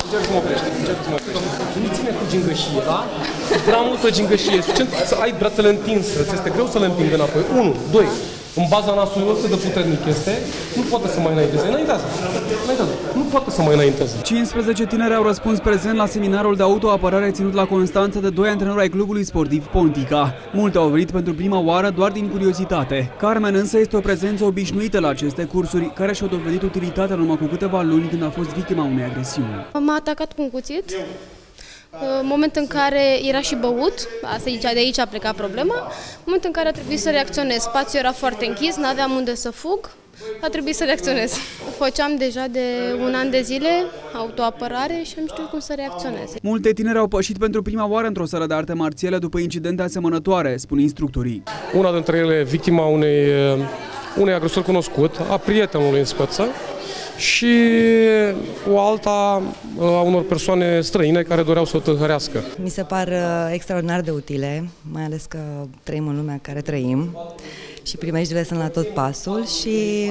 Încerc să mă oprești. Nu ține cu gingășie, da? Prea multă gingășie. Suficient să ai brațele întinse. Îți este greu să le împingă înapoi. 1, 2. În baza nasului, oricât de puternic este, nu poate să mai înainteze. Înaintează. Nu poate să mai înainteze. 15 tineri au răspuns prezent la seminarul de autoapărare ținut la Constanța de 2 antrenori ai clubului sportiv Pontica. Multe au venit pentru prima oară doar din curiozitate. Carmen însă este o prezență obișnuită la aceste cursuri, care și-au dovedit utilitatea în urmă cu câteva luni când a fost victima unei agresiuni. M-a atacat cu un cuțit. Moment în care era și băut, de aici a plecat problema, moment în care a trebuit să reacționez. Spațiul era foarte închis, n-aveam unde să fug, a trebuit să reacționez. Făceam deja de 1 an de zile autoapărare și am știut cum să reacționez. Multe tineri au pășit pentru prima oară într-o sală de arte marțiale după incidente asemănătoare, spun instructorii. Una dintre ele, victima unui agresor cunoscut, a prietenului în speță, și o alta a unor persoane străine care doreau să o tâlhărească. Mi se par extraordinar de utile, mai ales că trăim în lumea în care trăim și primejdile sunt la tot pasul și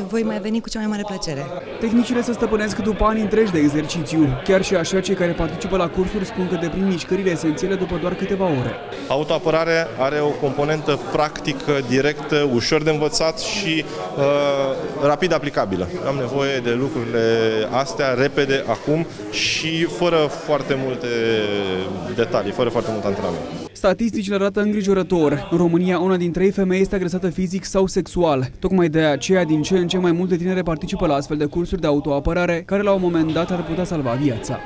voi mai veni cu cea mai mare plăcere. Tehnicile se stăpânesc după ani întregi de exercițiu. Chiar și așa, cei care participă la cursuri spun că deprind mișcările esențiale după doar câteva ore. Autoapărare are o componentă practică, directă, ușor de învățat și rapid aplicabilă. Am nevoie de lucrurile astea repede, acum și fără foarte multe detalii, fără foarte mult antrenament. Statisticile arată îngrijorător. În România, una din 3 femei este agresată fizic sau sexual. Tocmai de aceea, din ce în ce mai multe tinere participă la astfel de cursuri de autoapărare, care la un moment dat ar putea salva viața.